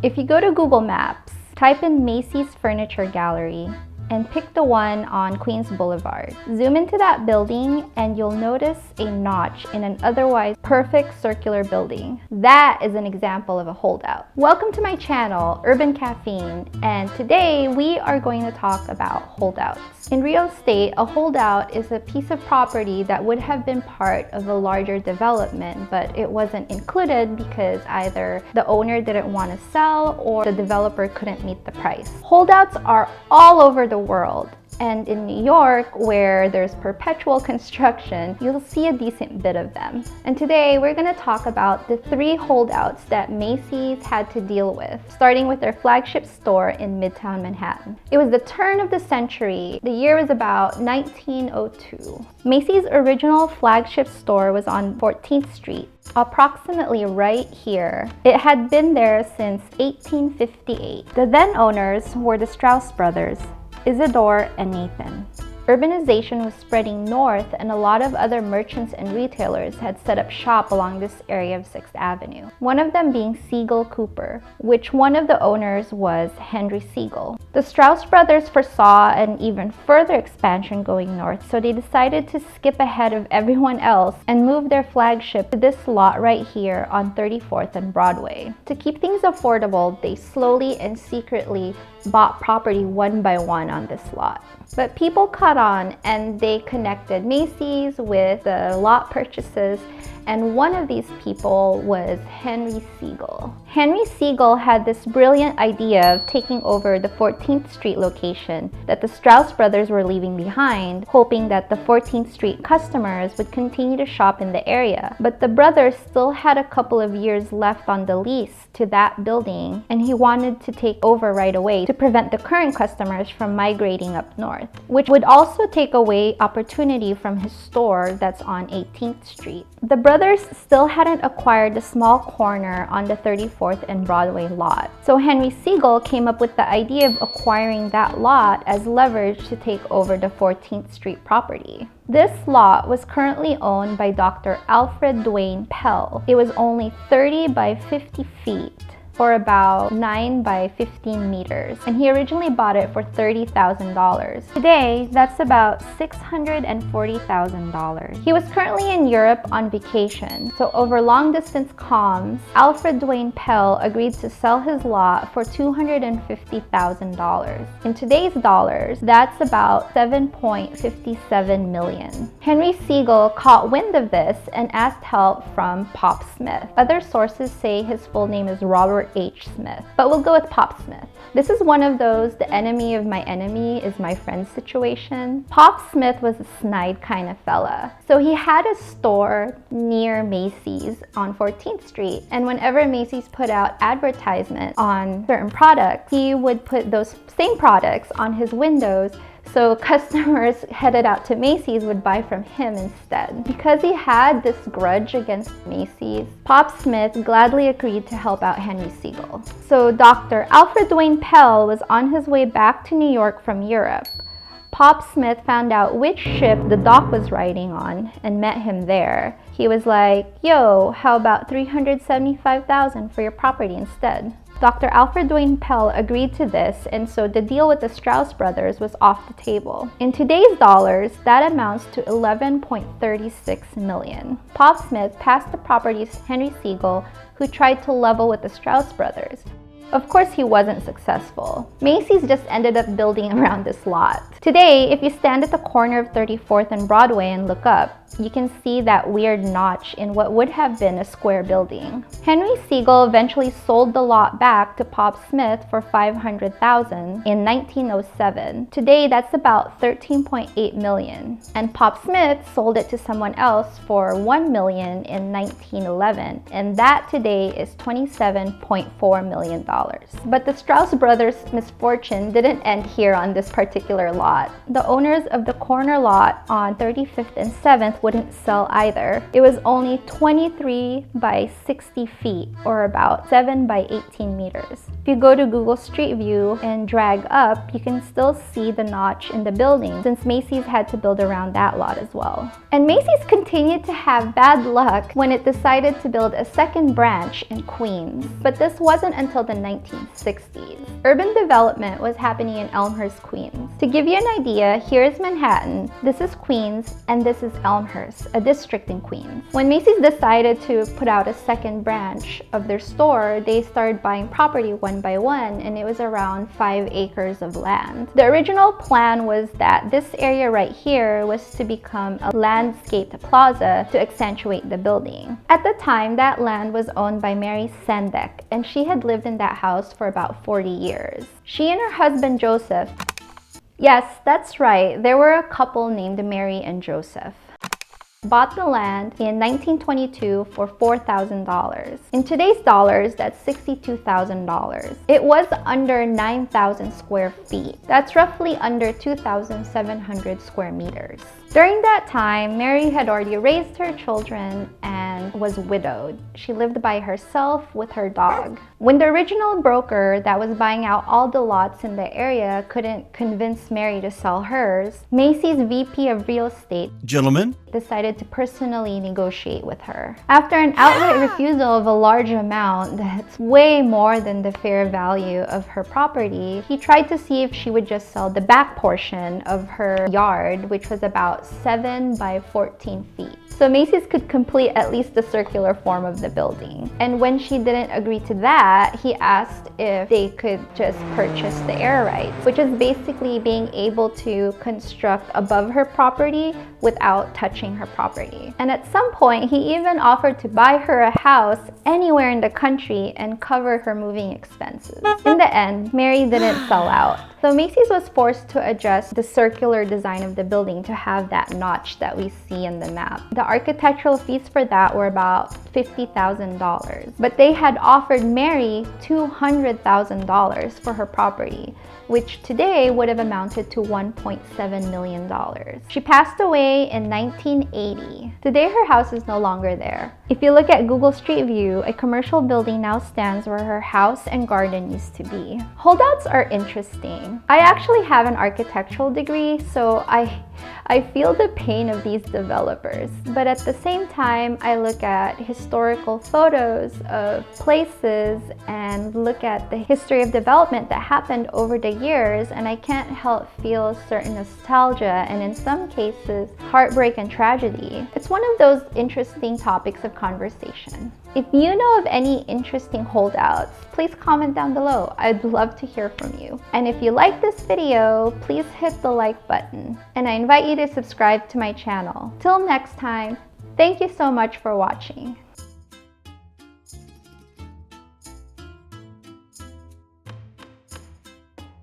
If you go to Google Maps, type in Macy's Furniture Gallery and pick the one on Queens Boulevard. Zoom into that building and you'll notice a notch in an otherwise perfect circular building. That is an example of a holdout. Welcome to my channel, Urban Caffeine, and today we are going to talk about holdouts. In real estate, a holdout is a piece of property that would have been part of a larger development, but it wasn't included because either the owner didn't want to sell or the developer couldn't meet the price. Holdouts are all over the world. And in New York, where there's perpetual construction, you'll see a decent bit of them. And today, we're going to talk about the 3 holdouts that Macy's had to deal with, starting with their flagship store in Midtown Manhattan. It was the turn of the century. The year was about 1902. Macy's original flagship store was on 14th Street, approximately right here. It had been there since 1858. The then owners were the Strauss brothers, Isidore and Nathan. Urbanization was spreading north and a lot of other merchants and retailers had set up shop along this area of 6th Avenue. One of them being Siegel-Cooper, which one of the owners was Henry Siegel. The Strauss brothers foresaw an even further expansion going north, so they decided to skip ahead of everyone else and move their flagship to this lot right here on 34th and Broadway. To keep things affordable, they slowly and secretly bought property one by one on this lot. But people caught on and they connected Macy's with the lot purchases, and one of these people was Henry Siegel. Henry Siegel had this brilliant idea of taking over the 14th Street location that the Strauss brothers were leaving behind, hoping that the 14th Street customers would continue to shop in the area. But the brothers still had a couple of years left on the lease to that building, and he wanted to take over right away to prevent the current customers from migrating up north, which would also take away opportunity from his store that's on 18th Street. The brothers still hadn't acquired the small corner on the 34th and Broadway lot, so Henry Siegel came up with the idea of acquiring that lot as leverage to take over the 14th Street property. This lot was currently owned by Dr. Alfred Dwayne Pell. It was only 30 by 50 feet, or about 9 by 15 meters, and he originally bought it for $30,000. Today, that's about $640,000. He was currently in Europe on vacation, so over long-distance comms, Alfred Dwayne Pell agreed to sell his lot for $250,000. In today's dollars, that's about $7.57 million. Henry Siegel caught wind of this and asked help from Pop Smith. Other sources say his full name is Robert H. Smith, but we'll go with Pop Smith. This is one of those the enemy of my enemy is my friend situation. Pop Smith was a snide kind of fella. So he had a store near Macy's on 14th Street, and whenever Macy's put out advertisement on certain products, he would put those same products on his windows, so customers headed out to Macy's would buy from him instead. Because he had this grudge against Macy's, Pop Smith gladly agreed to help out Henry Siegel. So Dr. Alfred Dwayne Pell was on his way back to New York from Europe. Pop Smith found out which ship the doc was riding on and met him there. He was like, "Yo, how about $375,000 for your property instead?" Dr. Alfred Dwayne Pell agreed to this, and so the deal with the Strauss brothers was off the table. In today's dollars, that amounts to $11.36 million. Pop Smith passed the property to Henry Siegel, who tried to level with the Strauss brothers. Of course, he wasn't successful. Macy's just ended up building around this lot. Today, if you stand at the corner of 34th and Broadway and look up, you can see that weird notch in what would have been a square building. Henry Siegel eventually sold the lot back to Pop Smith for $500,000 in 1907. Today, that's about $13.8 million. And Pop Smith sold it to someone else for $1 million in 1911, and that today is $27.4 million. But the Strauss brothers' misfortune didn't end here on this particular lot. The owners of the corner lot on 35th and 7th wouldn't sell either. It was only 23 by 60 feet, or about 7 by 18 meters. If you go to Google Street View and drag up, you can still see the notch in the building, since Macy's had to build around that lot as well. And Macy's continued to have bad luck when it decided to build a second branch in Queens. But this wasn't until the 1960s. Urban development was happening in Elmhurst, Queens. To give you an idea, here's Manhattan, this is Queens, and this is Elmhurst, a district in Queens. When Macy's decided to put out a second branch of their store, they started buying property one by one, and it was around 5 acres of land. The original plan was that this area right here was to become a landscaped plaza to accentuate the building. At the time, that land was owned by Mary Sendek, and she had lived in that house for about 40 years. She and her husband Joseph, yes, that's right, there were a couple named Mary and Joseph, bought the land in 1922 for $4,000. In today's dollars, that's $62,000. It was under 9,000 square feet. That's roughly under 2,700 square meters. During that time, Mary had already raised her children and was widowed. She lived by herself with her dog. When the original broker that was buying out all the lots in the area couldn't convince Mary to sell hers, Macy's VP of real estate, gentlemen, decided to personally negotiate with her. After an outright refusal of a large amount that's way more than the fair value of her property, he tried to see if she would just sell the back portion of her yard, which was about 7 by 14 feet. So Macy's could complete at least the circular form of the building. And when she didn't agree to that, he asked if they could just purchase the air rights, which is basically being able to construct above her property without touching her property. And at some point, he even offered to buy her a house anywhere in the country and cover her moving expenses. In the end, Mary didn't sell out. So Macy's was forced to adjust the circular design of the building to have that notch that we see in the map. The architectural fees for that were about $50,000, but they had offered Mary $200,000 for her property, which today would have amounted to $1.7 million. She passed away in 1980. Today her house is no longer there. If you look at Google Street View, a commercial building now stands where her house and garden used to be. Holdouts are interesting. I actually have an architectural degree, so I feel the pain of these developers, but at the same time, I look at historical photos of places and look at the history of development that happened over the years, and I can't help feel certain nostalgia and in some cases, heartbreak and tragedy. It's one of those interesting topics of conversation. If you know of any interesting holdouts, please comment down below. I'd love to hear from you. And if you like this video, please hit the like button. And I invite you to subscribe to my channel. Till next time, thank you so much for watching.